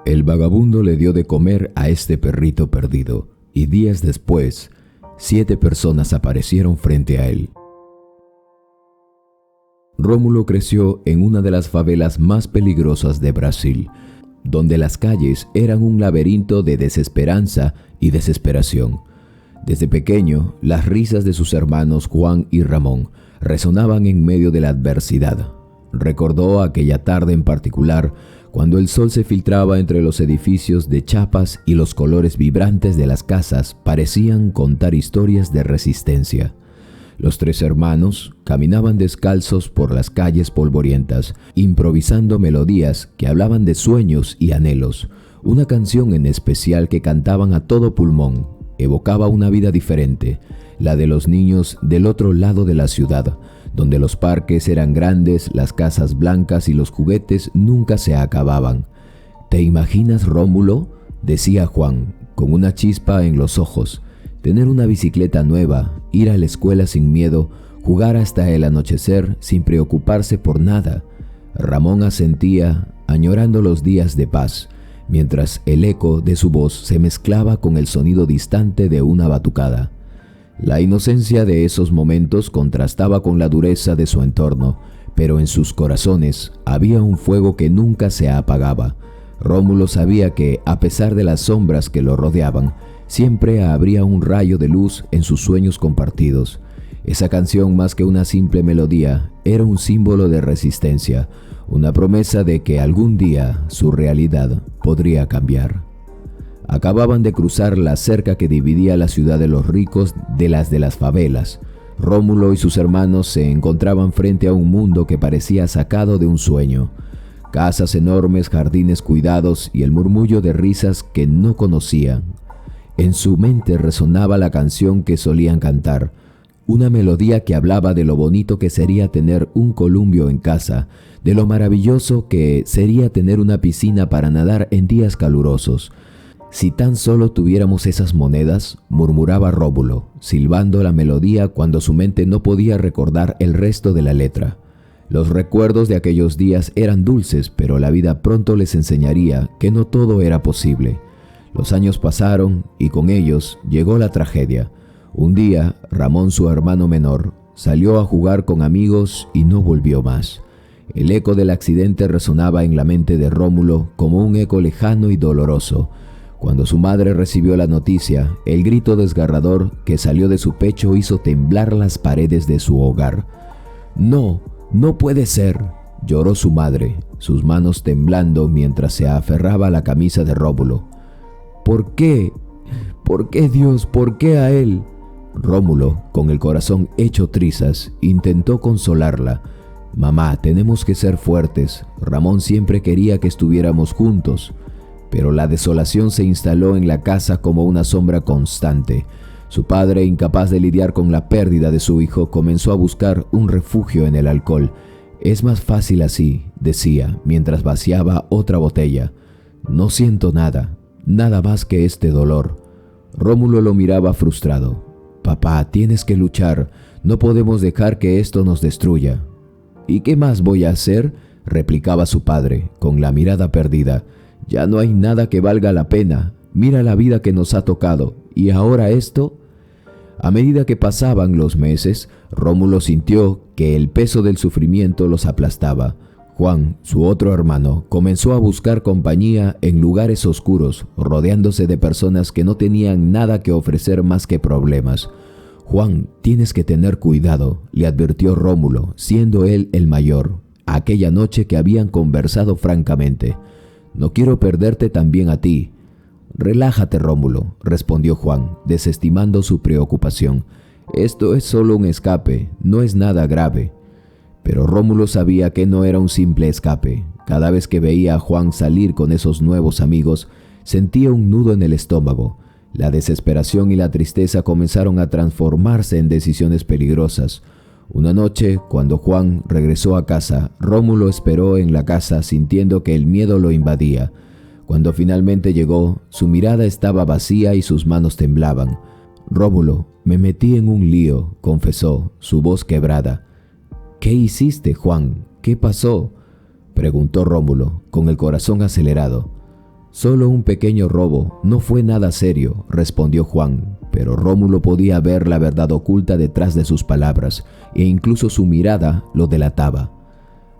El vagabundo le dio de comer a este perrito perdido, y días después, 7 personas aparecieron frente a él. Rómulo creció en una de las favelas más peligrosas de Brasil, donde las calles eran un laberinto de desesperanza y desesperación. Desde pequeño, las risas de sus hermanos Juan y Ramón resonaban en medio de la adversidad. Recordó aquella tarde en particular, cuando el sol se filtraba entre los edificios de chapas y los colores vibrantes de las casas parecían contar historias de resistencia. Los 3 hermanos caminaban descalzos por las calles polvorientas, improvisando melodías que hablaban de sueños y anhelos. Una canción en especial que cantaban a todo pulmón evocaba una vida diferente, la de los niños del otro lado de la ciudad, donde los parques eran grandes, las casas blancas y los juguetes nunca se acababan. ¿Te imaginas, Rómulo?, decía Juan, con una chispa en los ojos. Tener una bicicleta nueva, ir a la escuela sin miedo, jugar hasta el anochecer sin preocuparse por nada. Ramón asentía, añorando los días de paz, mientras el eco de su voz se mezclaba con el sonido distante de una batucada. La inocencia de esos momentos contrastaba con la dureza de su entorno, pero en sus corazones había un fuego que nunca se apagaba. Rómulo sabía que, a pesar de las sombras que lo rodeaban, siempre habría un rayo de luz en sus sueños compartidos. Esa canción, más que una simple melodía, era un símbolo de resistencia, una promesa de que algún día su realidad podría cambiar. Acababan de cruzar la cerca que dividía la ciudad de los ricos de las favelas. Rómulo y sus hermanos se encontraban frente a un mundo que parecía sacado de un sueño. Casas enormes, jardines cuidados y el murmullo de risas que no conocían. En su mente resonaba la canción que solían cantar, una melodía que hablaba de lo bonito que sería tener un columpio en casa, de lo maravilloso que sería tener una piscina para nadar en días calurosos. Si tan solo tuviéramos esas monedas, murmuraba Rómulo, silbando la melodía cuando su mente no podía recordar el resto de la letra. Los recuerdos de aquellos días eran dulces, pero la vida pronto les enseñaría que no todo era posible. Los años pasaron y con ellos llegó la tragedia. Un día, Ramón, su hermano menor, salió a jugar con amigos y no volvió más. El eco del accidente resonaba en la mente de Rómulo como un eco lejano y doloroso. Cuando su madre recibió la noticia, el grito desgarrador que salió de su pecho hizo temblar las paredes de su hogar. «No, no puede ser», lloró su madre, sus manos temblando mientras se aferraba a la camisa de Rómulo. «¿Por qué? ¿Por qué, Dios? ¿Por qué a él?». Rómulo, con el corazón hecho trizas, intentó consolarla. «Mamá, tenemos que ser fuertes. Ramón siempre quería que estuviéramos juntos». Pero la desolación se instaló en la casa como una sombra constante. Su padre, incapaz de lidiar con la pérdida de su hijo, comenzó a buscar un refugio en el alcohol. «Es más fácil así», decía, mientras vaciaba otra botella. «No siento nada, nada más que este dolor». Rómulo lo miraba frustrado. «Papá, tienes que luchar, no podemos dejar que esto nos destruya». «¿Y qué más voy a hacer?», replicaba su padre, con la mirada perdida. «Ya no hay nada que valga la pena. Mira la vida que nos ha tocado. ¿Y ahora esto?». A medida que pasaban los meses, Rómulo sintió que el peso del sufrimiento los aplastaba. Juan, su otro hermano, comenzó a buscar compañía en lugares oscuros, rodeándose de personas que no tenían nada que ofrecer más que problemas. «Juan, tienes que tener cuidado», le advirtió Rómulo, siendo él el mayor, aquella noche que habían conversado francamente. «No quiero perderte también a ti». «Relájate, Rómulo», respondió Juan, desestimando su preocupación. «Esto es solo un escape, no es nada grave». Pero Rómulo sabía que no era un simple escape. Cada vez que veía a Juan salir con esos nuevos amigos, sentía un nudo en el estómago. La desesperación y la tristeza comenzaron a transformarse en decisiones peligrosas. Una noche, cuando Juan regresó a casa, Rómulo esperó en la casa sintiendo que el miedo lo invadía. Cuando finalmente llegó, su mirada estaba vacía y sus manos temblaban. «Rómulo, me metí en un lío», confesó, su voz quebrada. «¿Qué hiciste, Juan? ¿Qué pasó?», preguntó Rómulo, con el corazón acelerado. «Solo un pequeño robo, no fue nada serio», respondió Juan, pero Rómulo podía ver la verdad oculta detrás de sus palabras, e incluso su mirada lo delataba.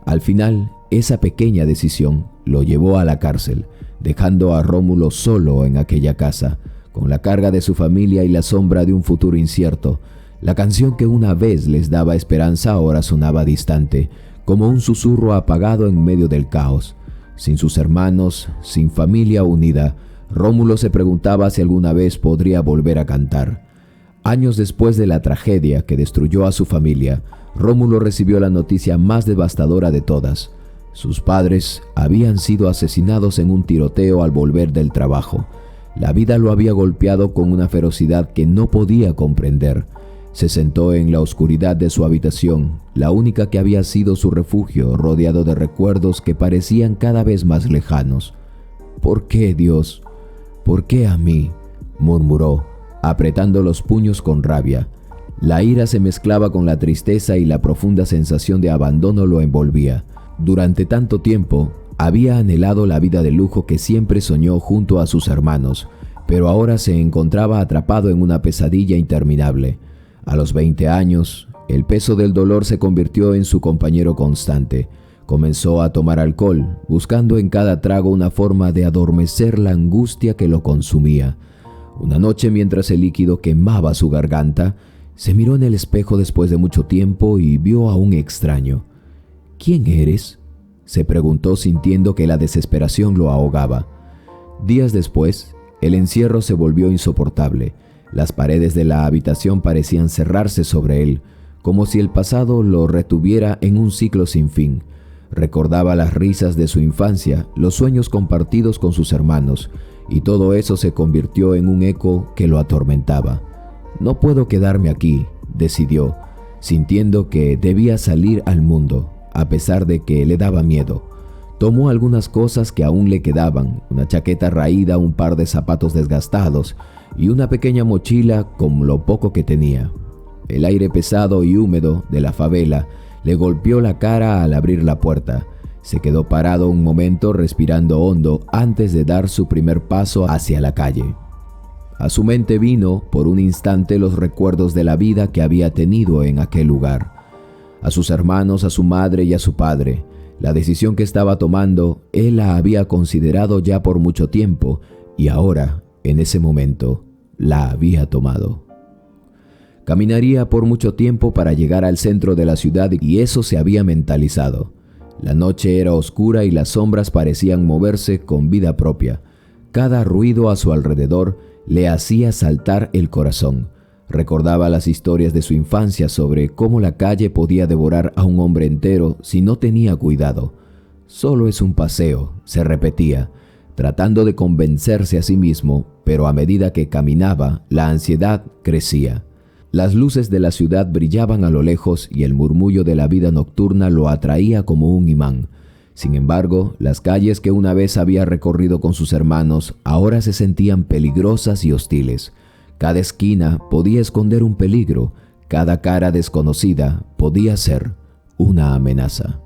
Al final, esa pequeña decisión lo llevó a la cárcel, dejando a Rómulo solo en aquella casa, con la carga de su familia y la sombra de un futuro incierto. La canción que una vez les daba esperanza ahora sonaba distante, como un susurro apagado en medio del caos. Sin sus hermanos, sin familia unida, Rómulo se preguntaba si alguna vez podría volver a cantar. Años después de la tragedia que destruyó a su familia, Rómulo recibió la noticia más devastadora de todas. Sus padres habían sido asesinados en un tiroteo al volver del trabajo. La vida lo había golpeado con una ferocidad que no podía comprender. Se sentó en la oscuridad de su habitación, la única que había sido su refugio, rodeado de recuerdos que parecían cada vez más lejanos. «¿Por qué, Dios? ¿Por qué a mí?», murmuró, apretando los puños con rabia. La ira se mezclaba con la tristeza y la profunda sensación de abandono lo envolvía. Durante tanto tiempo, había anhelado la vida de lujo que siempre soñó junto a sus hermanos, pero ahora se encontraba atrapado en una pesadilla interminable. A los 20 años, el peso del dolor se convirtió en su compañero constante. Comenzó a tomar alcohol, buscando en cada trago una forma de adormecer la angustia que lo consumía. Una noche, mientras el líquido quemaba su garganta, se miró en el espejo después de mucho tiempo y vio a un extraño. «¿Quién eres?», se preguntó, sintiendo que la desesperación lo ahogaba. Días después, el encierro se volvió insoportable. Las paredes de la habitación parecían cerrarse sobre él, como si el pasado lo retuviera en un ciclo sin fin. Recordaba las risas de su infancia, los sueños compartidos con sus hermanos, y todo eso se convirtió en un eco que lo atormentaba. «No puedo quedarme aquí», decidió, sintiendo que debía salir al mundo, a pesar de que le daba miedo. Tomó algunas cosas que aún le quedaban, una chaqueta raída, un par de zapatos desgastados y una pequeña mochila con lo poco que tenía. El aire pesado y húmedo de la favela le golpeó la cara al abrir la puerta. Se quedó parado un momento respirando hondo antes de dar su primer paso hacia la calle. A su mente vino por un instante los recuerdos de la vida que había tenido en aquel lugar. A sus hermanos, a su madre y a su padre. La decisión que estaba tomando, él la había considerado ya por mucho tiempo y ahora, en ese momento, la había tomado. Caminaría por mucho tiempo para llegar al centro de la ciudad y eso se había mentalizado. La noche era oscura y las sombras parecían moverse con vida propia. Cada ruido a su alrededor le hacía saltar el corazón. Recordaba las historias de su infancia sobre cómo la calle podía devorar a un hombre entero si no tenía cuidado. «Solo es un paseo», se repetía, tratando de convencerse a sí mismo, pero a medida que caminaba, la ansiedad crecía. Las luces de la ciudad brillaban a lo lejos y el murmullo de la vida nocturna lo atraía como un imán. Sin embargo, las calles que una vez había recorrido con sus hermanos ahora se sentían peligrosas y hostiles. Cada esquina podía esconder un peligro, cada cara desconocida podía ser una amenaza.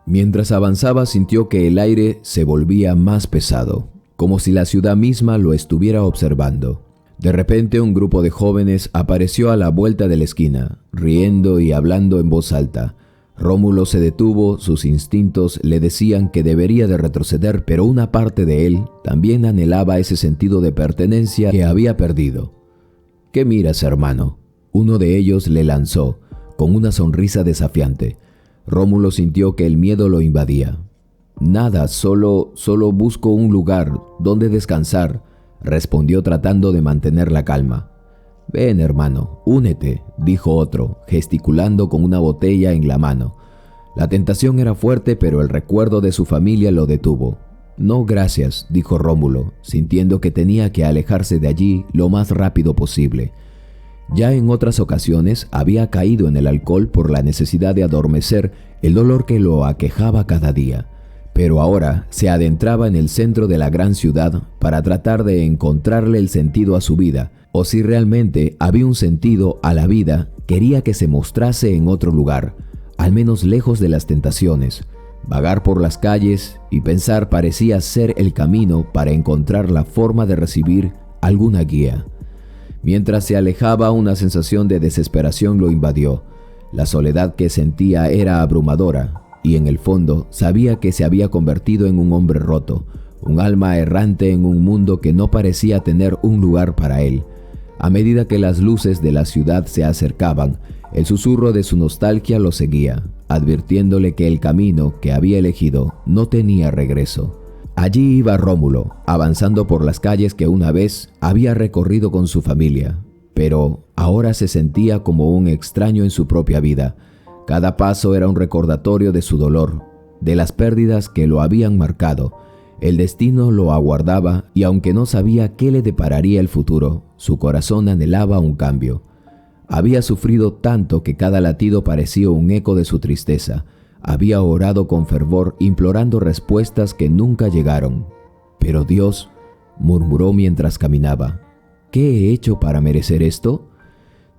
Mientras avanzaba, sintió que el aire se volvía más pesado, como si la ciudad misma lo estuviera observando. De repente, un grupo de jóvenes apareció a la vuelta de la esquina, riendo y hablando en voz alta. Rómulo se detuvo, sus instintos le decían que debería de retroceder, pero una parte de él también anhelaba ese sentido de pertenencia que había perdido. «¿Qué miras, hermano?», uno de ellos le lanzó, con una sonrisa desafiante. Rómulo sintió que el miedo lo invadía. «Nada, solo busco un lugar donde descansar», respondió tratando de mantener la calma. «Ven, hermano, únete», dijo otro, gesticulando con una botella en la mano. La tentación era fuerte, pero el recuerdo de su familia lo detuvo. «No, gracias», dijo Rómulo, sintiendo que tenía que alejarse de allí lo más rápido posible. Ya en otras ocasiones había caído en el alcohol por la necesidad de adormecer el dolor que lo aquejaba cada día, pero ahora se adentraba en el centro de la gran ciudad para tratar de encontrarle el sentido a su vida, o si realmente había un sentido a la vida, quería que se mostrase en otro lugar, al menos lejos de las tentaciones. Vagar por las calles y pensar parecía ser el camino para encontrar la forma de recibir alguna guía. Mientras se alejaba, una sensación de desesperación lo invadió. La soledad que sentía era abrumadora y en el fondo sabía que se había convertido en un hombre roto, un alma errante en un mundo que no parecía tener un lugar para él. A medida que las luces de la ciudad se acercaban, el susurro de su nostalgia lo seguía, advirtiéndole que el camino que había elegido no tenía regreso. Allí iba Rómulo, avanzando por las calles que una vez había recorrido con su familia, pero ahora se sentía como un extraño en su propia vida. Cada paso era un recordatorio de su dolor, de las pérdidas que lo habían marcado. El destino lo aguardaba y aunque no sabía qué le depararía el futuro, su corazón anhelaba un cambio. Había sufrido tanto que cada latido parecía un eco de su tristeza. Había orado con fervor, implorando respuestas que nunca llegaron. Pero Dios, murmuró mientras caminaba, ¿qué he hecho para merecer esto?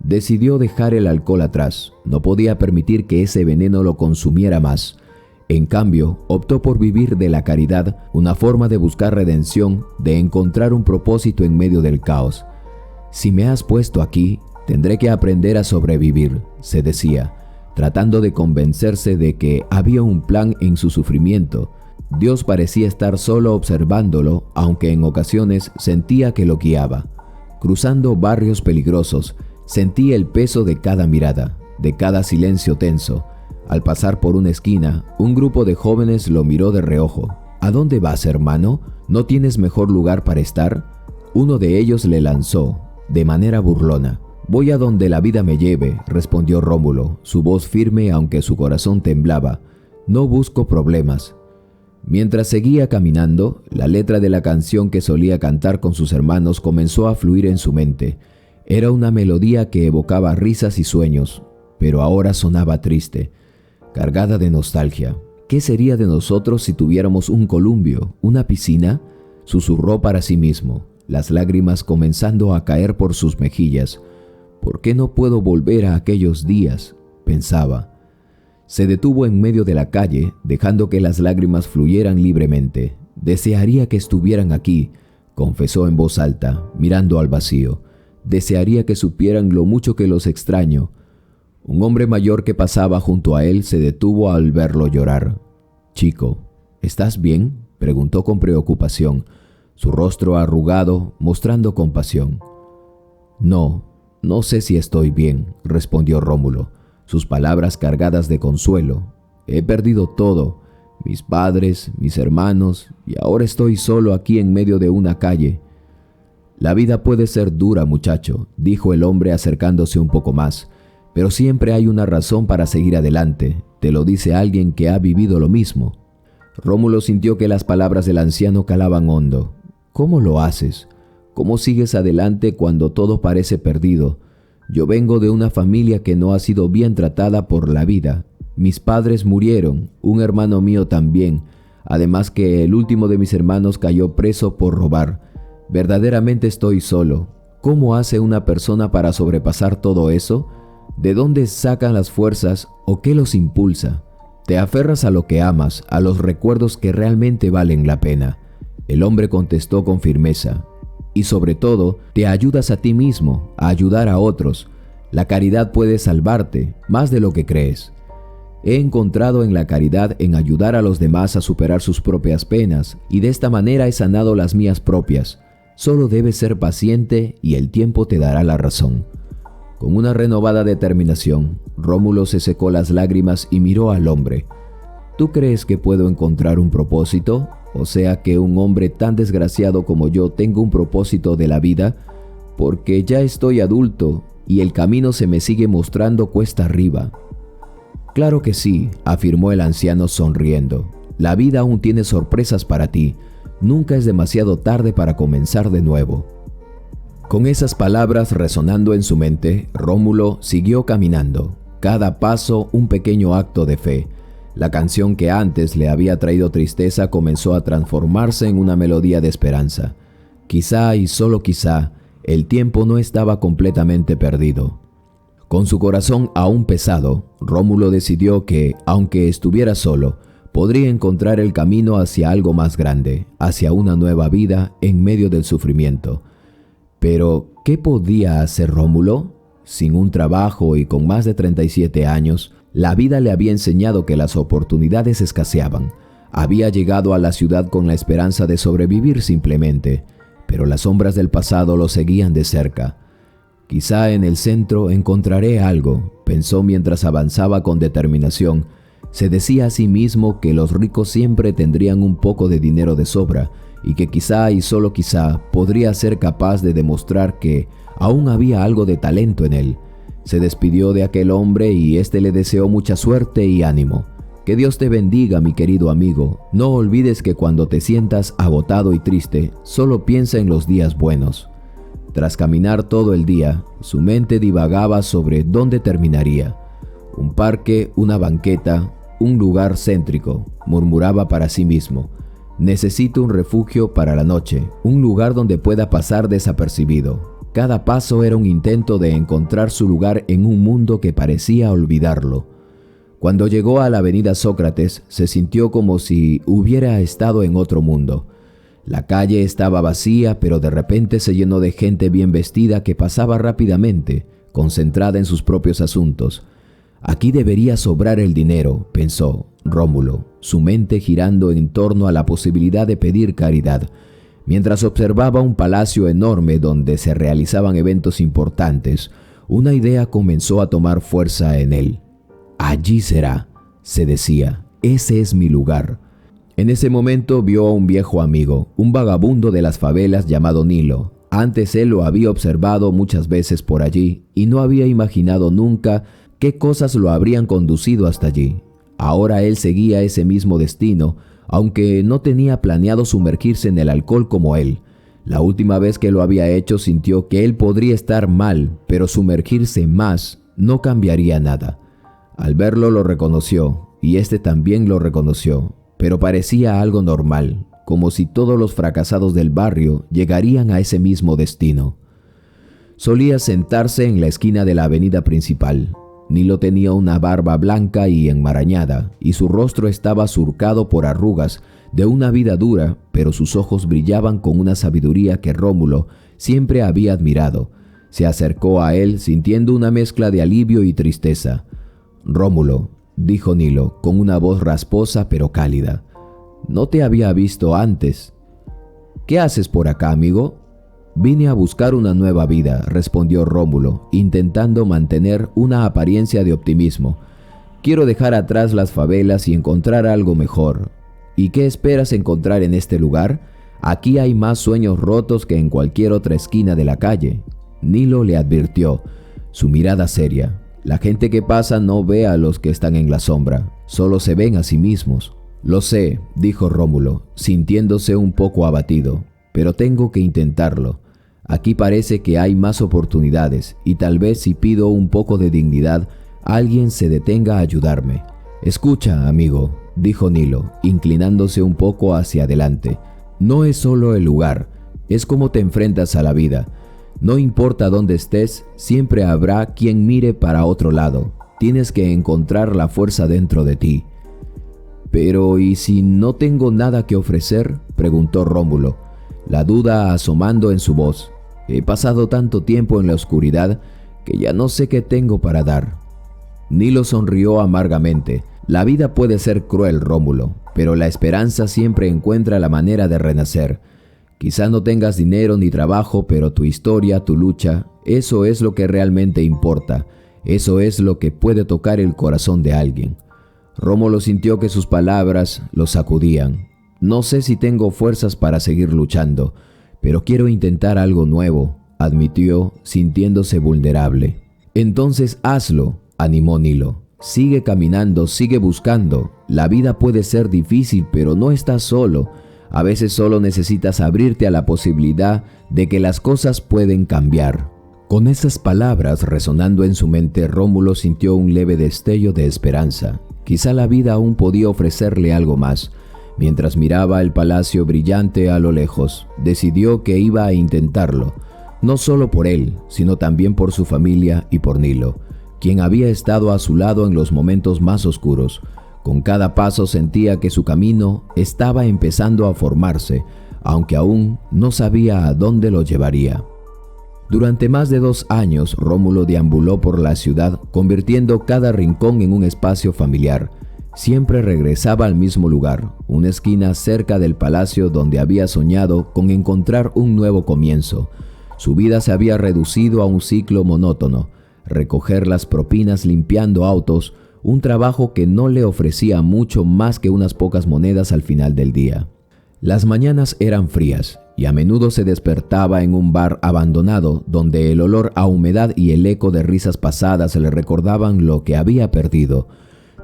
Decidió dejar el alcohol atrás. No podía permitir que ese veneno lo consumiera más. En cambio, optó por vivir de la caridad, una forma de buscar redención, de encontrar un propósito en medio del caos. Si me has puesto aquí, tendré que aprender a sobrevivir, se decía, tratando de convencerse de que había un plan en su sufrimiento. Dios parecía estar solo observándolo, aunque en ocasiones sentía que lo guiaba. Cruzando barrios peligrosos, sentía el peso de cada mirada, de cada silencio tenso. Al pasar por una esquina, un grupo de jóvenes lo miró de reojo. ¿A dónde vas, hermano? ¿No tienes mejor lugar para estar? Uno de ellos le lanzó, de manera burlona. Voy a donde la vida me lleve, respondió Rómulo, su voz firme aunque su corazón temblaba. No busco problemas. Mientras seguía caminando, la letra de la canción que solía cantar con sus hermanos comenzó a fluir en su mente. Era una melodía que evocaba risas y sueños, pero ahora sonaba triste, cargada de nostalgia. ¿Qué sería de nosotros si tuviéramos un columpio, una piscina? Susurró para sí mismo, las lágrimas comenzando a caer por sus mejillas. ¿Por qué no puedo volver a aquellos días?, pensaba. Se detuvo en medio de la calle, dejando que las lágrimas fluyeran libremente. Desearía que estuvieran aquí, confesó en voz alta, mirando al vacío. Desearía que supieran lo mucho que los extraño. Un hombre mayor que pasaba junto a él se detuvo al verlo llorar. «Chico, ¿estás bien?», preguntó con preocupación, su rostro arrugado, mostrando compasión. No sé si estoy bien», respondió Rómulo, sus palabras cargadas de consuelo. «He perdido todo, mis padres, mis hermanos, y ahora estoy solo aquí en medio de una calle». «La vida puede ser dura, muchacho», dijo el hombre acercándose un poco más, «pero siempre hay una razón para seguir adelante. Te lo dice alguien que ha vivido lo mismo». Rómulo sintió que las palabras del anciano calaban hondo. «¿Cómo lo haces? ¿Cómo sigues adelante cuando todo parece perdido? Yo vengo de una familia que no ha sido bien tratada por la vida. Mis padres murieron, un hermano mío también, además que el último de mis hermanos cayó preso por robar. Verdaderamente estoy solo. ¿Cómo hace una persona para sobrepasar todo eso? ¿De dónde sacan las fuerzas o qué los impulsa? Te aferras a lo que amas, a los recuerdos que realmente valen la pena». El hombre contestó con firmeza. «Y sobre todo, te ayudas a ti mismo, a ayudar a otros. La caridad puede salvarte, más de lo que crees. He encontrado en la caridad en ayudar a los demás a superar sus propias penas, y de esta manera he sanado las mías propias. Solo debes ser paciente y el tiempo te dará la razón». Con una renovada determinación, Rómulo se secó las lágrimas y miró al hombre. «¿Tú crees que puedo encontrar un propósito? O sea, que un hombre tan desgraciado como yo tenga un propósito de la vida, porque ya estoy adulto y el camino se me sigue mostrando cuesta arriba». «Claro que sí», afirmó el anciano sonriendo. «La vida aún tiene sorpresas para ti. Nunca es demasiado tarde para comenzar de nuevo». Con esas palabras resonando en su mente, Rómulo siguió caminando, cada paso un pequeño acto de fe. La canción que antes le había traído tristeza comenzó a transformarse en una melodía de esperanza. Quizá y solo quizá, el tiempo no estaba completamente perdido. Con su corazón aún pesado, Rómulo decidió que, aunque estuviera solo, podría encontrar el camino hacia algo más grande, hacia una nueva vida en medio del sufrimiento. Pero, ¿qué podía hacer Rómulo? Sin un trabajo y con más de 37 años, la vida le había enseñado que las oportunidades escaseaban. Había llegado a la ciudad con la esperanza de sobrevivir simplemente, pero las sombras del pasado lo seguían de cerca. Quizá en el centro encontraré algo, pensó mientras avanzaba con determinación. Se decía a sí mismo que los ricos siempre tendrían un poco de dinero de sobra y que quizá y solo quizá podría ser capaz de demostrar que aún había algo de talento en él. Se despidió de aquel hombre y éste le deseó mucha suerte y ánimo. Que Dios te bendiga, mi querido amigo. No olvides que cuando te sientas agotado y triste, solo piensa en los días buenos. Tras caminar todo el día, su mente divagaba sobre dónde terminaría. Un parque, una banqueta, un lugar céntrico, murmuraba para sí mismo. Necesito un refugio para la noche, un lugar donde pueda pasar desapercibido. Cada paso era un intento de encontrar su lugar en un mundo que parecía olvidarlo. Cuando llegó a la avenida Sócrates, se sintió como si hubiera estado en otro mundo. La calle estaba vacía, pero de repente se llenó de gente bien vestida que pasaba rápidamente, concentrada en sus propios asuntos. Aquí debería sobrar el dinero, pensó Rómulo, su mente girando en torno a la posibilidad de pedir caridad, mientras observaba un palacio enorme donde se realizaban eventos importantes. Una idea comenzó a tomar fuerza en él. Allí será, se decía, ese es mi lugar. En ese momento vio a un viejo amigo, un vagabundo de las favelas llamado Nilo. Antes él lo había observado muchas veces por allí y no había imaginado nunca qué cosas lo habrían conducido hasta allí. Ahora él seguía ese mismo destino, aunque no tenía planeado sumergirse en el alcohol como él. La última vez que lo había hecho sintió que él podría estar mal, pero sumergirse más no cambiaría nada. Al verlo lo reconoció, y este también lo reconoció, pero parecía algo normal, como si todos los fracasados del barrio llegarían a ese mismo destino. Solía sentarse en la esquina de la avenida principal. Nilo tenía una barba blanca y enmarañada, y su rostro estaba surcado por arrugas de una vida dura, pero sus ojos brillaban con una sabiduría que Rómulo siempre había admirado. Se acercó a él sintiendo una mezcla de alivio y tristeza. «Rómulo», dijo Nilo, con una voz rasposa pero cálida, «no te había visto antes». «¿Qué haces por acá, amigo?» «Vine a buscar una nueva vida», respondió Rómulo, intentando mantener una apariencia de optimismo. «Quiero dejar atrás las favelas y encontrar algo mejor». «¿Y qué esperas encontrar en este lugar? Aquí hay más sueños rotos que en cualquier otra esquina de la calle». Nilo le advirtió, su mirada seria. «La gente que pasa no ve a los que están en la sombra, solo se ven a sí mismos». «Lo sé», dijo Rómulo, sintiéndose un poco abatido, «pero tengo que intentarlo. Aquí parece que hay más oportunidades y tal vez si pido un poco de dignidad, alguien se detenga a ayudarme». «Escucha, amigo», dijo Nilo, inclinándose un poco hacia adelante. «No es solo el lugar, es cómo te enfrentas a la vida. No importa dónde estés, siempre habrá quien mire para otro lado. Tienes que encontrar la fuerza dentro de ti». «Pero, ¿y si no tengo nada que ofrecer?», preguntó Rómulo, la duda asomando en su voz. «He pasado tanto tiempo en la oscuridad que ya no sé qué tengo para dar». Nilo sonrió amargamente. «La vida puede ser cruel, Rómulo, pero la esperanza siempre encuentra la manera de renacer. Quizá no tengas dinero ni trabajo, pero tu historia, tu lucha, eso es lo que realmente importa. Eso es lo que puede tocar el corazón de alguien». Rómulo sintió que sus palabras lo sacudían. «No sé si tengo fuerzas para seguir luchando, pero quiero intentar algo nuevo», admitió, sintiéndose vulnerable. «Entonces hazlo», animó Nilo. «Sigue caminando, sigue buscando. La vida puede ser difícil, pero no estás solo. A veces solo necesitas abrirte a la posibilidad de que las cosas pueden cambiar». Con esas palabras resonando en su mente, Rómulo sintió un leve destello de esperanza. Quizá la vida aún podía ofrecerle algo más. Mientras miraba el palacio brillante a lo lejos, decidió que iba a intentarlo, no solo por él, sino también por su familia y por Nilo, quien había estado a su lado en los momentos más oscuros. Con cada paso sentía que su camino estaba empezando a formarse, aunque aún no sabía a dónde lo llevaría. Durante más de 2 años, Rómulo deambuló por la ciudad, convirtiendo cada rincón en un espacio familiar. Siempre regresaba al mismo lugar, una esquina cerca del palacio donde había soñado con encontrar un nuevo comienzo. Su vida se había reducido a un ciclo monótono: recoger las propinas limpiando autos, un trabajo que no le ofrecía mucho más que unas pocas monedas al final del día. Las mañanas eran frías y a menudo se despertaba en un bar abandonado donde el olor a humedad y el eco de risas pasadas le recordaban lo que había perdido.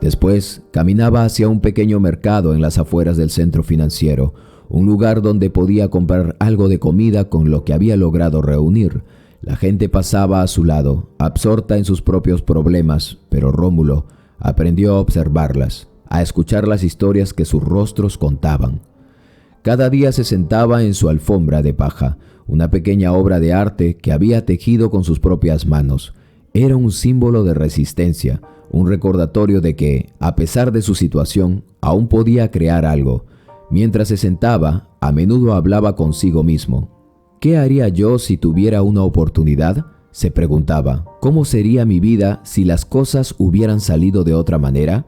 Después caminaba hacia un pequeño mercado en las afueras del centro financiero, un lugar donde podía comprar algo de comida con lo que había logrado reunir. La gente pasaba a su lado, absorta en sus propios problemas, pero Rómulo aprendió a observarlas, a escuchar las historias que sus rostros contaban. Cada día se sentaba en su alfombra de paja, una pequeña obra de arte que había tejido con sus propias manos. Era un símbolo de resistencia, un recordatorio de que, a pesar de su situación, aún podía crear algo. Mientras se sentaba, a menudo hablaba consigo mismo. ¿Qué haría yo si tuviera una oportunidad?, se preguntaba. ¿Cómo sería mi vida si las cosas hubieran salido de otra manera?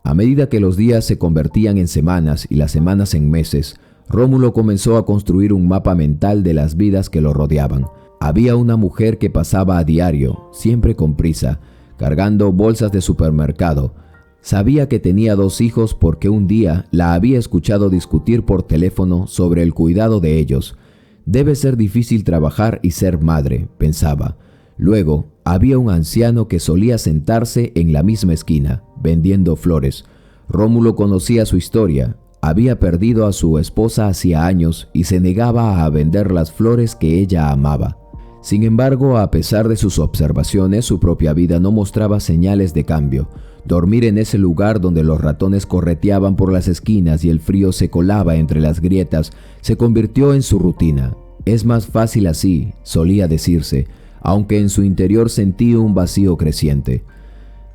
A medida que los días se convertían en semanas y las semanas en meses, Rómulo comenzó a construir un mapa mental de las vidas que lo rodeaban. Había una mujer que pasaba a diario, siempre con prisa, cargando bolsas de supermercado. Sabía que tenía 2 hijos porque un día la había escuchado discutir por teléfono sobre el cuidado de ellos. Debe ser difícil trabajar y ser madre, pensaba. Luego, había un anciano que solía sentarse en la misma esquina, vendiendo flores. Rómulo conocía su historia. Había perdido a su esposa hacía años y se negaba a vender las flores que ella amaba. Sin embargo, a pesar de sus observaciones, su propia vida no mostraba señales de cambio. Dormir en ese lugar donde los ratones correteaban por las esquinas y el frío se colaba entre las grietas se convirtió en su rutina. Es más fácil así, solía decirse, aunque en su interior sentía un vacío creciente.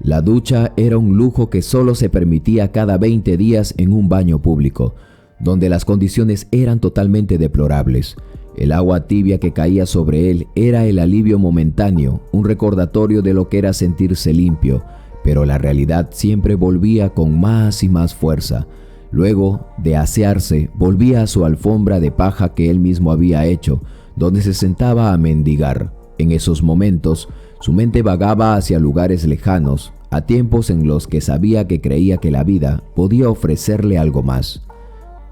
La ducha era un lujo que solo se permitía cada 20 días en un baño público, donde las condiciones eran totalmente deplorables. El agua tibia que caía sobre él era el alivio momentáneo, un recordatorio de lo que era sentirse limpio, pero la realidad siempre volvía con más y más fuerza. Luego de asearse, volvía a su alfombra de paja que él mismo había hecho, donde se sentaba a mendigar. En esos momentos, su mente vagaba hacia lugares lejanos, a tiempos en los que sabía que creía que la vida podía ofrecerle algo más.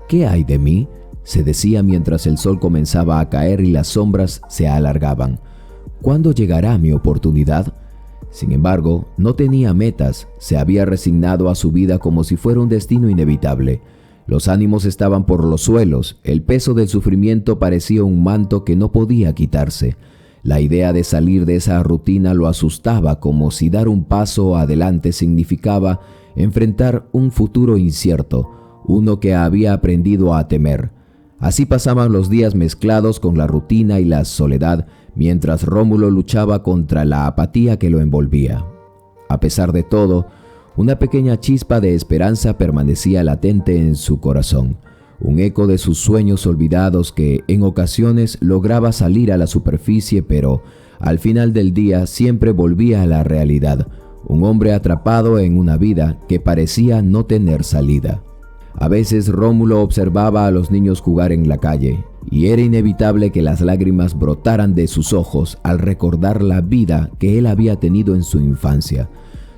¿Qué hay de mí?, se decía mientras el sol comenzaba a caer y las sombras se alargaban. ¿Cuándo llegará mi oportunidad? Sin embargo, no tenía metas, se había resignado a su vida como si fuera un destino inevitable. Los ánimos estaban por los suelos, el peso del sufrimiento parecía un manto que no podía quitarse. La idea de salir de esa rutina lo asustaba, como si dar un paso adelante significaba enfrentar un futuro incierto, uno que había aprendido a temer. Así pasaban los días mezclados con la rutina y la soledad, mientras Rómulo luchaba contra la apatía que lo envolvía. A pesar de todo, una pequeña chispa de esperanza permanecía latente en su corazón, un eco de sus sueños olvidados que en ocasiones lograba salir a la superficie, pero al final del día siempre volvía a la realidad, un hombre atrapado en una vida que parecía no tener salida. A veces Rómulo observaba a los niños jugar en la calle, y era inevitable que las lágrimas brotaran de sus ojos al recordar la vida que él había tenido en su infancia.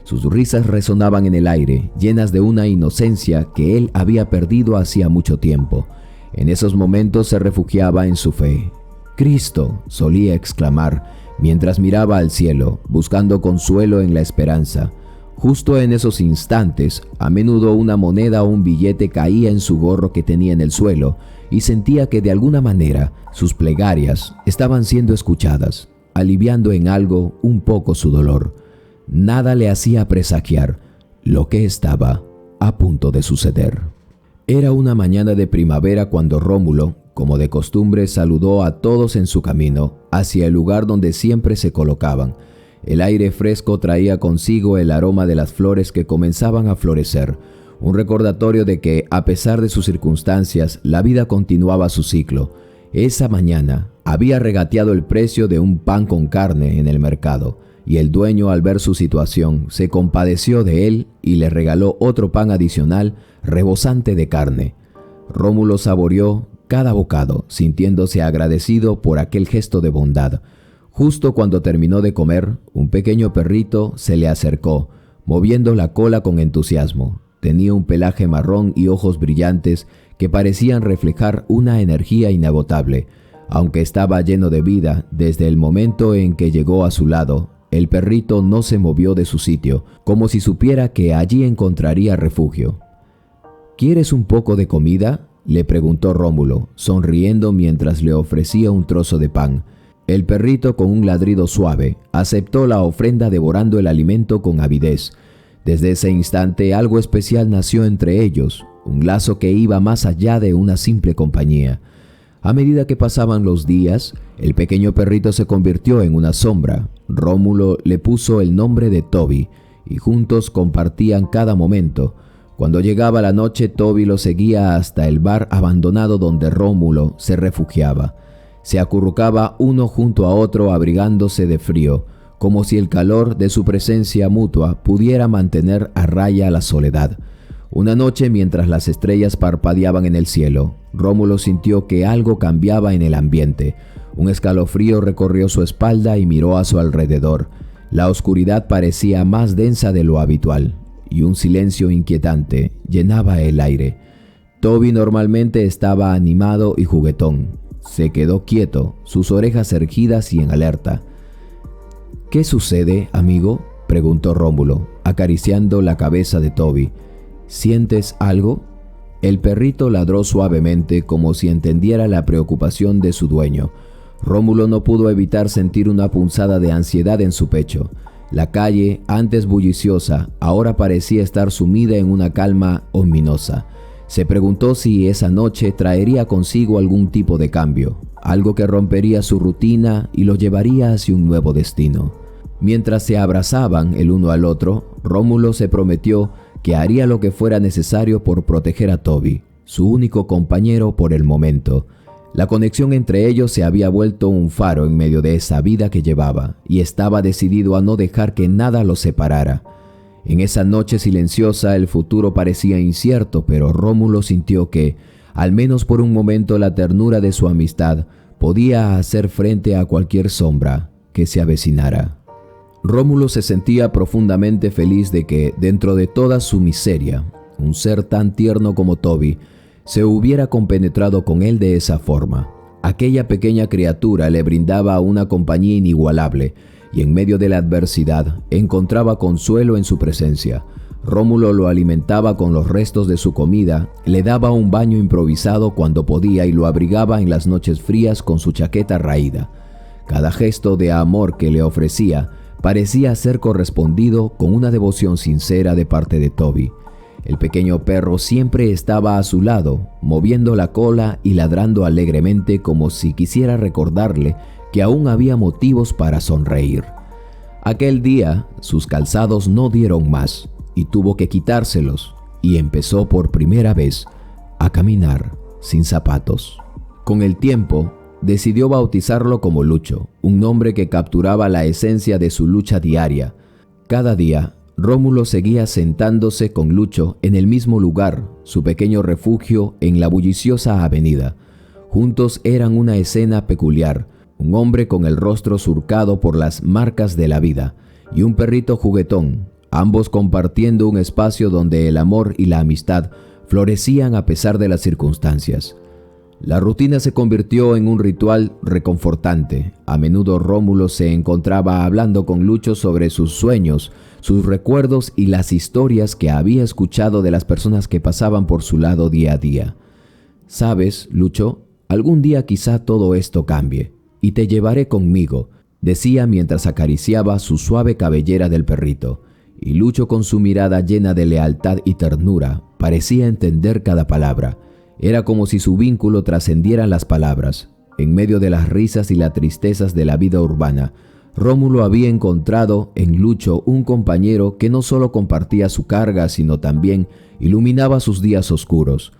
Sus risas resonaban en el aire, llenas de una inocencia que él había perdido hacía mucho tiempo. En esos momentos se refugiaba en su fe. «Cristo», solía exclamar, mientras miraba al cielo, buscando consuelo en la esperanza. Justo en esos instantes, a menudo una moneda o un billete caía en su gorro que tenía en el suelo, y sentía que de alguna manera sus plegarias estaban siendo escuchadas, aliviando en algo un poco su dolor. Nada le hacía presagiar lo que estaba a punto de suceder. Era una mañana de primavera cuando Rómulo, como de costumbre, saludó a todos en su camino hacia el lugar donde siempre se colocaban. El aire fresco traía consigo el aroma de las flores que comenzaban a florecer, un recordatorio de que, a pesar de sus circunstancias, la vida continuaba su ciclo. Esa mañana había regateado el precio de un pan con carne en el mercado, y el dueño, al ver su situación, se compadeció de él y le regaló otro pan adicional rebosante de carne. Rómulo saboreó cada bocado, sintiéndose agradecido por aquel gesto de bondad. Justo cuando terminó de comer, un pequeño perrito se le acercó, moviendo la cola con entusiasmo. Tenía un pelaje marrón y ojos brillantes que parecían reflejar una energía inagotable. Aunque estaba lleno de vida, desde el momento en que llegó a su lado, el perrito no se movió de su sitio, como si supiera que allí encontraría refugio. ¿Quieres un poco de comida?, le preguntó Rómulo, sonriendo mientras le ofrecía un trozo de pan. El perrito, con un ladrido suave, aceptó la ofrenda, devorando el alimento con avidez. Desde ese instante algo especial nació entre ellos, un lazo que iba más allá de una simple compañía. A medida que pasaban los días, el pequeño perrito se convirtió en una sombra. Rómulo le puso el nombre de Toby y juntos compartían cada momento. Cuando llegaba la noche, Toby lo seguía hasta el bar abandonado donde Rómulo se refugiaba. Se acurrucaba uno junto a otro, abrigándose de frío, como si el calor de su presencia mutua pudiera mantener a raya la soledad. Una noche, mientras las estrellas parpadeaban en el cielo, Rómulo sintió que algo cambiaba en el ambiente. Un escalofrío recorrió su espalda y miró a su alrededor. La oscuridad parecía más densa de lo habitual, y un silencio inquietante llenaba el aire. Toby normalmente estaba animado y juguetón. Se quedó quieto, sus orejas erguidas y en alerta. «¿Qué sucede, amigo?», preguntó Rómulo, acariciando la cabeza de Toby. «¿Sientes algo?». El perrito ladró suavemente, como si entendiera la preocupación de su dueño. Rómulo no pudo evitar sentir una punzada de ansiedad en su pecho. La calle, antes bulliciosa, ahora parecía estar sumida en una calma ominosa. Se preguntó si esa noche traería consigo algún tipo de cambio, algo que rompería su rutina y lo llevaría hacia un nuevo destino. Mientras se abrazaban el uno al otro, Rómulo se prometió que haría lo que fuera necesario por proteger a Toby, su único compañero por el momento. La conexión entre ellos se había vuelto un faro en medio de esa vida que llevaba, y estaba decidido a no dejar que nada los separara. En esa noche silenciosa el futuro parecía incierto, pero Rómulo sintió que, al menos por un momento, la ternura de su amistad podía hacer frente a cualquier sombra que se avecinara. Rómulo se sentía profundamente feliz de que, dentro de toda su miseria, un ser tan tierno como Toby se hubiera compenetrado con él de esa forma. Aquella pequeña criatura le brindaba una compañía inigualable, y en medio de la adversidad encontraba consuelo en su presencia. Rómulo lo alimentaba con los restos de su comida, le daba un baño improvisado cuando podía y lo abrigaba en las noches frías con su chaqueta raída. Cada gesto de amor que le ofrecía parecía ser correspondido con una devoción sincera de parte de Toby. El pequeño perro siempre estaba a su lado, moviendo la cola y ladrando alegremente, como si quisiera recordarle que aún había motivos para sonreír. Aquel día sus calzados no dieron más y tuvo que quitárselos, y empezó por primera vez a caminar sin zapatos. Con el tiempo decidió bautizarlo como Lucho, un nombre que capturaba la esencia de su lucha diaria. Cada día Rómulo seguía sentándose con Lucho en el mismo lugar, su pequeño refugio en la bulliciosa avenida. Juntos eran una escena peculiar: un hombre con el rostro surcado por las marcas de la vida y un perrito juguetón, ambos compartiendo un espacio donde el amor y la amistad florecían a pesar de las circunstancias. La rutina se convirtió en un ritual reconfortante. A menudo Rómulo se encontraba hablando con Lucho sobre sus sueños, sus recuerdos y las historias que había escuchado de las personas que pasaban por su lado día a día. «Sabes, Lucho, algún día quizá todo esto cambie, y te llevaré conmigo», decía mientras acariciaba su suave cabellera del perrito. Y Lucho, con su mirada llena de lealtad y ternura, parecía entender cada palabra. Era como si su vínculo trascendiera las palabras. En medio de las risas y las tristezas de la vida urbana, Rómulo había encontrado en Lucho un compañero que no solo compartía su carga, sino también iluminaba sus días oscuros.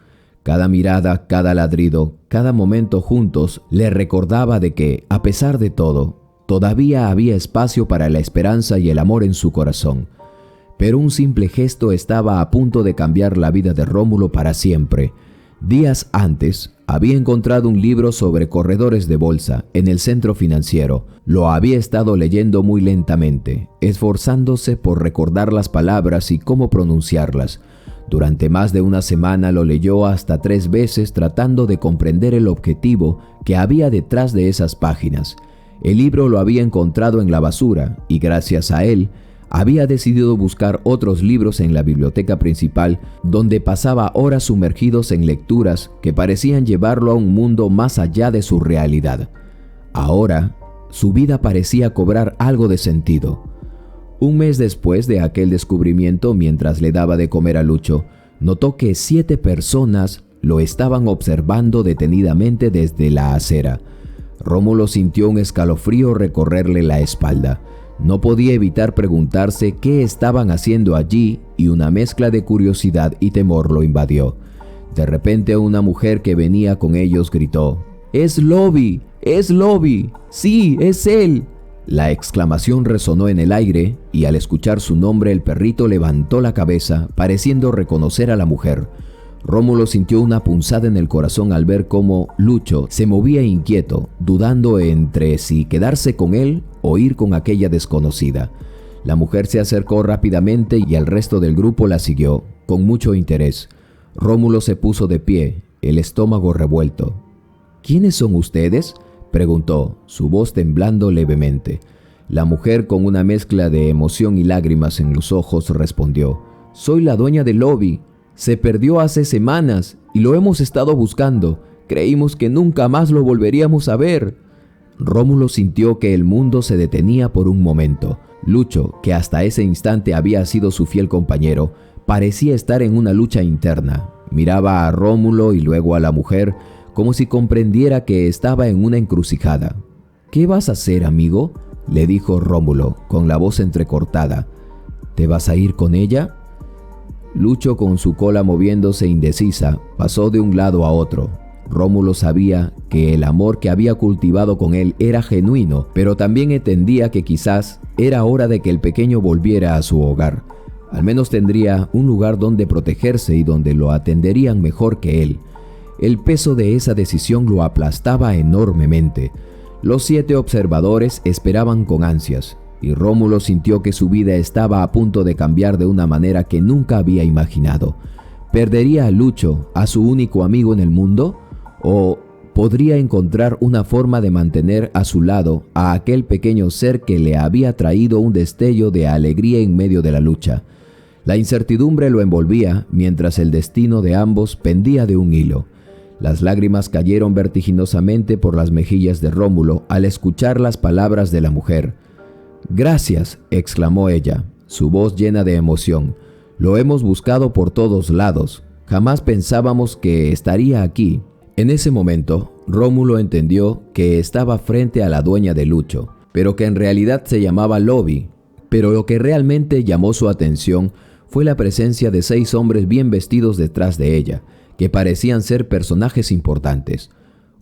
Cada mirada, cada ladrido, cada momento juntos le recordaba de que, a pesar de todo, todavía había espacio para la esperanza y el amor en su corazón. Pero un simple gesto estaba a punto de cambiar la vida de Rómulo para siempre. Días antes, había encontrado un libro sobre corredores de bolsa en el centro financiero. Lo había estado leyendo muy lentamente, esforzándose por recordar las palabras y cómo pronunciarlas. Durante más de una semana lo leyó hasta 3 veces tratando de comprender el objetivo que había detrás de esas páginas. El libro lo había encontrado en la basura y gracias a él, había decidido buscar otros libros en la biblioteca principal, donde pasaba horas sumergidos en lecturas que parecían llevarlo a un mundo más allá de su realidad. Ahora, su vida parecía cobrar algo de sentido. Un mes después de aquel descubrimiento, mientras le daba de comer a Lucho, notó que 7 personas lo estaban observando detenidamente desde la acera. Rómulo sintió un escalofrío recorrerle la espalda. No podía evitar preguntarse qué estaban haciendo allí y una mezcla de curiosidad y temor lo invadió. De repente una mujer que venía con ellos gritó: ¡Es Lobby! ¡Es Lobby! ¡Sí, es él! La exclamación resonó en el aire y al escuchar su nombre el perrito levantó la cabeza, pareciendo reconocer a la mujer. Rómulo sintió una punzada en el corazón al ver cómo Lucho se movía inquieto, dudando entre si quedarse con él o ir con aquella desconocida. La mujer se acercó rápidamente y el resto del grupo la siguió, con mucho interés. Rómulo se puso de pie, el estómago revuelto. ¿Quiénes son ustedes?, preguntó, su voz temblando levemente. La mujer, con una mezcla de emoción y lágrimas en los ojos, respondió: «Soy la dueña del Lobby. Se perdió hace semanas y lo hemos estado buscando. Creímos que nunca más lo volveríamos a ver». Rómulo sintió que el mundo se detenía por un momento. Lucho, que hasta ese instante había sido su fiel compañero, parecía estar en una lucha interna. Miraba a Rómulo y luego a la mujer, como si comprendiera que estaba en una encrucijada. «¿Qué vas a hacer, amigo?», le dijo Rómulo, con la voz entrecortada. «¿Te vas a ir con ella?». Lucho, con su cola moviéndose indecisa, pasó de un lado a otro. Rómulo sabía que el amor que había cultivado con él era genuino, pero también entendía que quizás era hora de que el pequeño volviera a su hogar. Al menos tendría un lugar donde protegerse y donde lo atenderían mejor que él. El peso de esa decisión lo aplastaba enormemente. Los 7 observadores esperaban con ansias, y Rómulo sintió que su vida estaba a punto de cambiar de una manera que nunca había imaginado. ¿Perdería a Lucho, a su único amigo en el mundo? ¿O podría encontrar una forma de mantener a su lado a aquel pequeño ser que le había traído un destello de alegría en medio de la lucha? La incertidumbre lo envolvía mientras el destino de ambos pendía de un hilo. Las lágrimas cayeron vertiginosamente por las mejillas de Rómulo al escuchar las palabras de la mujer. «Gracias», exclamó ella, su voz llena de emoción. «Lo hemos buscado por todos lados. Jamás pensábamos que estaría aquí». En ese momento, Rómulo entendió que estaba frente a la dueña de Lucho, pero que en realidad se llamaba Lobby. Pero lo que realmente llamó su atención fue la presencia de 6 hombres bien vestidos detrás de ella, que parecían ser personajes importantes.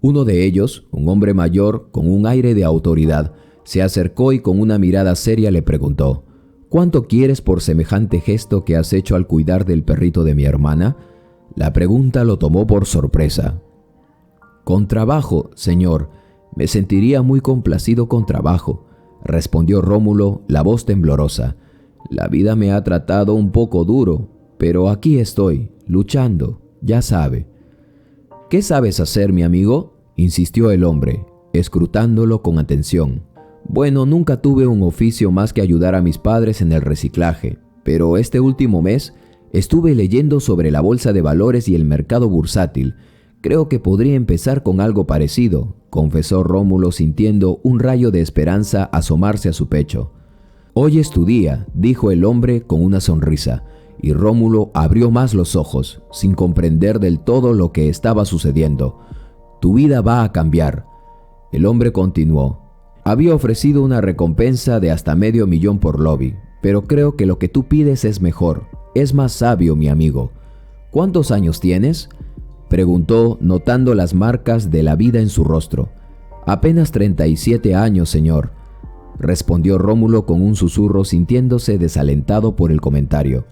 Uno de ellos, un hombre mayor con un aire de autoridad, se acercó y con una mirada seria le preguntó: «¿Cuánto quieres por semejante gesto que has hecho al cuidar del perrito de mi hermana?». La pregunta lo tomó por sorpresa. «Con trabajo, señor. Me sentiría muy complacido con trabajo», respondió Rómulo, la voz temblorosa. «La vida me ha tratado un poco duro, pero aquí estoy, luchando, ya sabe». «¿Qué sabes hacer, mi amigo?», insistió el hombre, escrutándolo con atención. «Bueno, nunca tuve un oficio más que ayudar a mis padres en el reciclaje, pero este último mes estuve leyendo sobre la bolsa de valores y el mercado bursátil. Creo que podría empezar con algo parecido», confesó Rómulo, sintiendo un rayo de esperanza asomarse a su pecho. «Hoy es tu día», dijo el hombre con una sonrisa, y Rómulo abrió más los ojos, sin comprender del todo lo que estaba sucediendo. «Tu vida va a cambiar». El hombre continuó: Había ofrecido una recompensa de hasta $500,000 por Lobby, pero creo que lo que tú pides es mejor. Es más sabio, mi amigo. ¿Cuántos años tienes?, preguntó, notando las marcas de la vida en su rostro. Apenas 37 años, señor, respondió Rómulo con un susurro, sintiéndose desalentado por el comentario.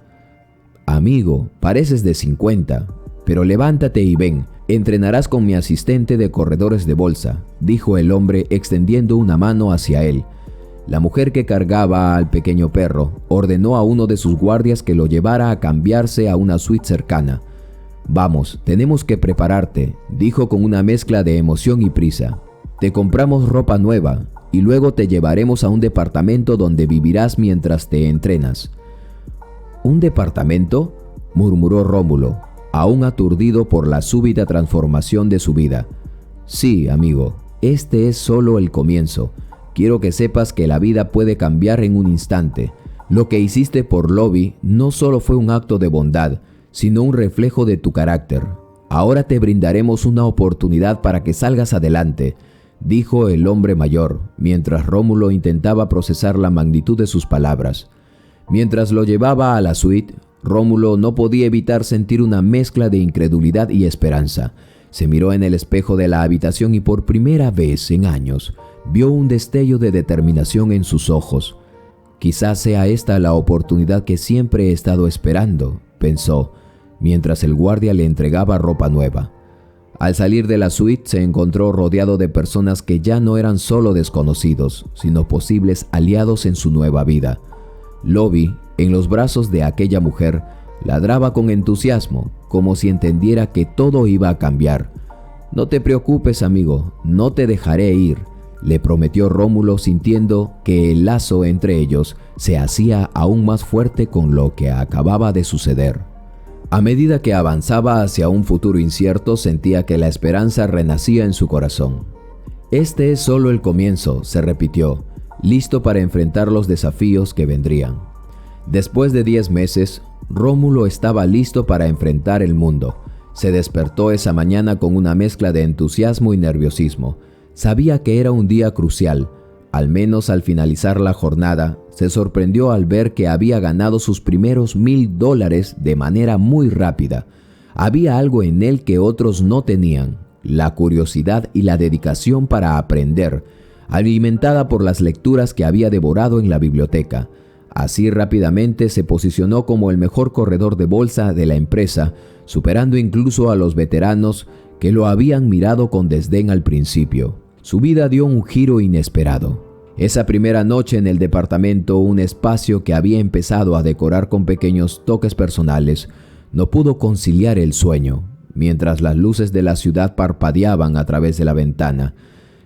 Amigo, pareces de 50, pero levántate y ven, entrenarás con mi asistente de corredores de bolsa, dijo el hombre extendiendo una mano hacia él. La mujer que cargaba al pequeño perro ordenó a uno de sus guardias que lo llevara a cambiarse a una suite cercana. Vamos, tenemos que prepararte, dijo con una mezcla de emoción y prisa. Te compramos ropa nueva y luego te llevaremos a un departamento donde vivirás mientras te entrenas. ¿Un departamento?, murmuró Rómulo, aún aturdido por la súbita transformación de su vida. Sí, amigo, este es solo el comienzo. Quiero que sepas que la vida puede cambiar en un instante. Lo que hiciste por Lobby no solo fue un acto de bondad, sino un reflejo de tu carácter. Ahora te brindaremos una oportunidad para que salgas adelante, dijo el hombre mayor, mientras Rómulo intentaba procesar la magnitud de sus palabras. Mientras lo llevaba a la suite, Rómulo no podía evitar sentir una mezcla de incredulidad y esperanza. Se miró en el espejo de la habitación y por primera vez en años vio un destello de determinación en sus ojos. Quizás sea esta la oportunidad que siempre he estado esperando, pensó, mientras el guardia le entregaba ropa nueva. Al salir de la suite se encontró rodeado de personas que ya no eran solo desconocidos, sino posibles aliados en su nueva vida. Lobby, en los brazos de aquella mujer, ladraba con entusiasmo, como si entendiera que todo iba a cambiar. «No te preocupes, amigo, no te dejaré ir», le prometió Rómulo, sintiendo que el lazo entre ellos se hacía aún más fuerte con lo que acababa de suceder. A medida que avanzaba hacia un futuro incierto, sentía que la esperanza renacía en su corazón. «Este es solo el comienzo», se repitió, listo para enfrentar los desafíos que vendrían. Después de 10 meses, Rómulo estaba listo para enfrentar el mundo. Se despertó esa mañana con una mezcla de entusiasmo y nerviosismo. Sabía que era un día crucial. Al menos al finalizar la jornada, se sorprendió al ver que había ganado sus primeros $1,000 de manera muy rápida. Había algo en él que otros no tenían: la curiosidad y la dedicación para aprender, alimentada por las lecturas que había devorado en la biblioteca. Así rápidamente se posicionó como el mejor corredor de bolsa de la empresa, superando incluso a los veteranos que lo habían mirado con desdén al principio. Su vida dio un giro inesperado. Esa primera noche en el departamento, un espacio que había empezado a decorar con pequeños toques personales, no pudo conciliar el sueño. Mientras las luces de la ciudad parpadeaban a través de la ventana,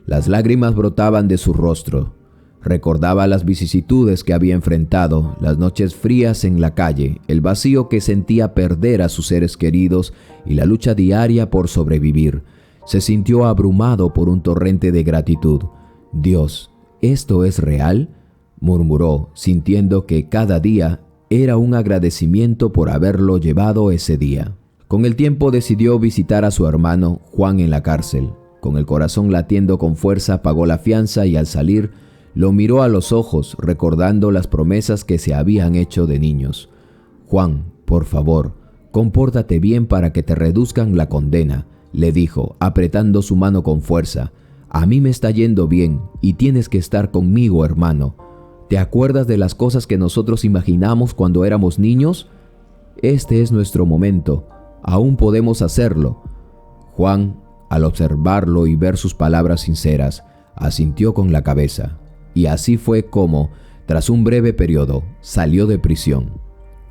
las lágrimas brotaban de su rostro. Recordaba las vicisitudes que había enfrentado, las noches frías en la calle, el vacío que sentía perder a sus seres queridos y la lucha diaria por sobrevivir. Se sintió abrumado por un torrente de gratitud. «Dios, ¿esto es real?», murmuró, sintiendo que cada día era un agradecimiento por haberlo llevado ese día. Con el tiempo decidió visitar a su hermano Juan en la cárcel. Con el corazón latiendo con fuerza pagó la fianza y al salir lo miró a los ojos, recordando las promesas que se habían hecho de niños. «Juan, por favor, compórtate bien para que te reduzcan la condena», le dijo, apretando su mano con fuerza. «A mí me está yendo bien y tienes que estar conmigo, hermano. ¿Te acuerdas de las cosas que nosotros imaginamos cuando éramos niños? Este es nuestro momento. Aún podemos hacerlo». Juan, al observarlo y ver sus palabras sinceras, asintió con la cabeza. Y así fue como, tras un breve periodo, salió de prisión.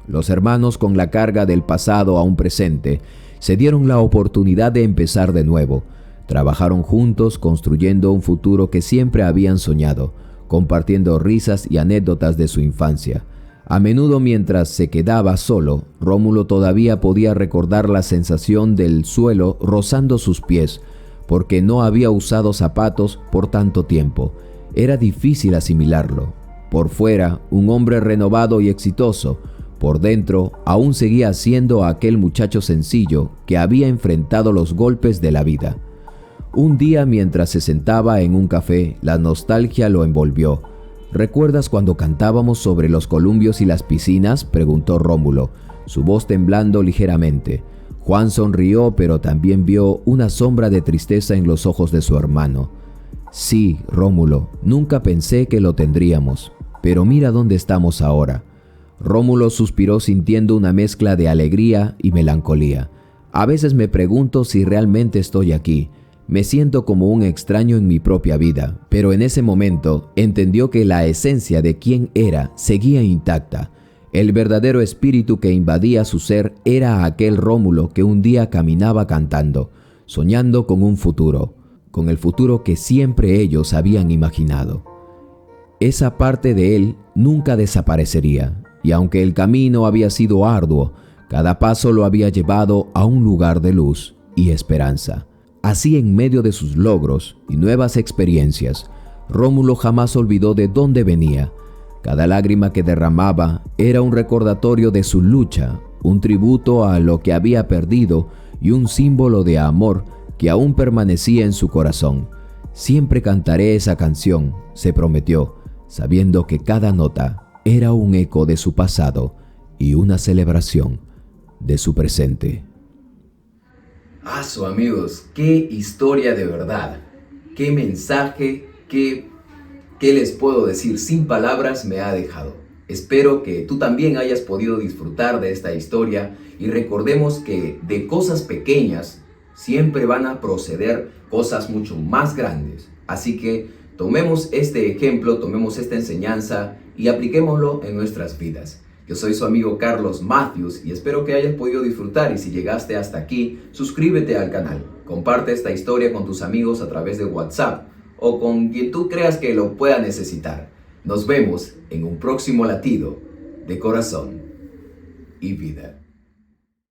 Los hermanos, con la carga del pasado a un presente, se dieron la oportunidad de empezar de nuevo. Trabajaron juntos, construyendo un futuro que siempre habían soñado, compartiendo risas y anécdotas de su infancia. A menudo, mientras se quedaba solo, Rómulo todavía podía recordar la sensación del suelo rozando sus pies, porque no había usado zapatos por tanto tiempo. Era difícil asimilarlo. Por fuera, un hombre renovado y exitoso. Por dentro, aún seguía siendo aquel muchacho sencillo que había enfrentado los golpes de la vida. Un día, mientras se sentaba en un café, la nostalgia lo envolvió. ¿Recuerdas cuando cantábamos sobre los columpios y las piscinas?, preguntó Rómulo, su voz temblando ligeramente. Juan sonrió, pero también vio una sombra de tristeza en los ojos de su hermano. Sí, Rómulo, nunca pensé que lo tendríamos, pero mira dónde estamos ahora. Rómulo suspiró sintiendo una mezcla de alegría y melancolía. A veces me pregunto si realmente estoy aquí. Me siento como un extraño en mi propia vida, pero en ese momento entendió que la esencia de quién era seguía intacta. El verdadero espíritu que invadía su ser era aquel Rómulo que un día caminaba cantando, soñando con un futuro, con el futuro que siempre ellos habían imaginado. Esa parte de él nunca desaparecería, y aunque el camino había sido arduo, cada paso lo había llevado a un lugar de luz y esperanza. Así, en medio de sus logros y nuevas experiencias, Rómulo jamás olvidó de dónde venía. Cada lágrima que derramaba era un recordatorio de su lucha, un tributo a lo que había perdido y un símbolo de amor que aún permanecía en su corazón. Siempre cantaré esa canción, se prometió, sabiendo que cada nota era un eco de su pasado y una celebración de su presente. Amigos, qué historia de verdad, qué mensaje, qué les puedo decir, sin palabras me ha dejado. Espero que tú también hayas podido disfrutar de esta historia y recordemos que de cosas pequeñas siempre van a proceder cosas mucho más grandes. Así que tomemos este ejemplo, tomemos esta enseñanza y apliquémoslo en nuestras vidas. Yo soy su amigo Carlos Matthews y espero que hayas podido disfrutar, y si llegaste hasta aquí, suscríbete al canal, comparte esta historia con tus amigos a través de WhatsApp o con quien tú creas que lo pueda necesitar. Nos vemos en un próximo latido de corazón y vida.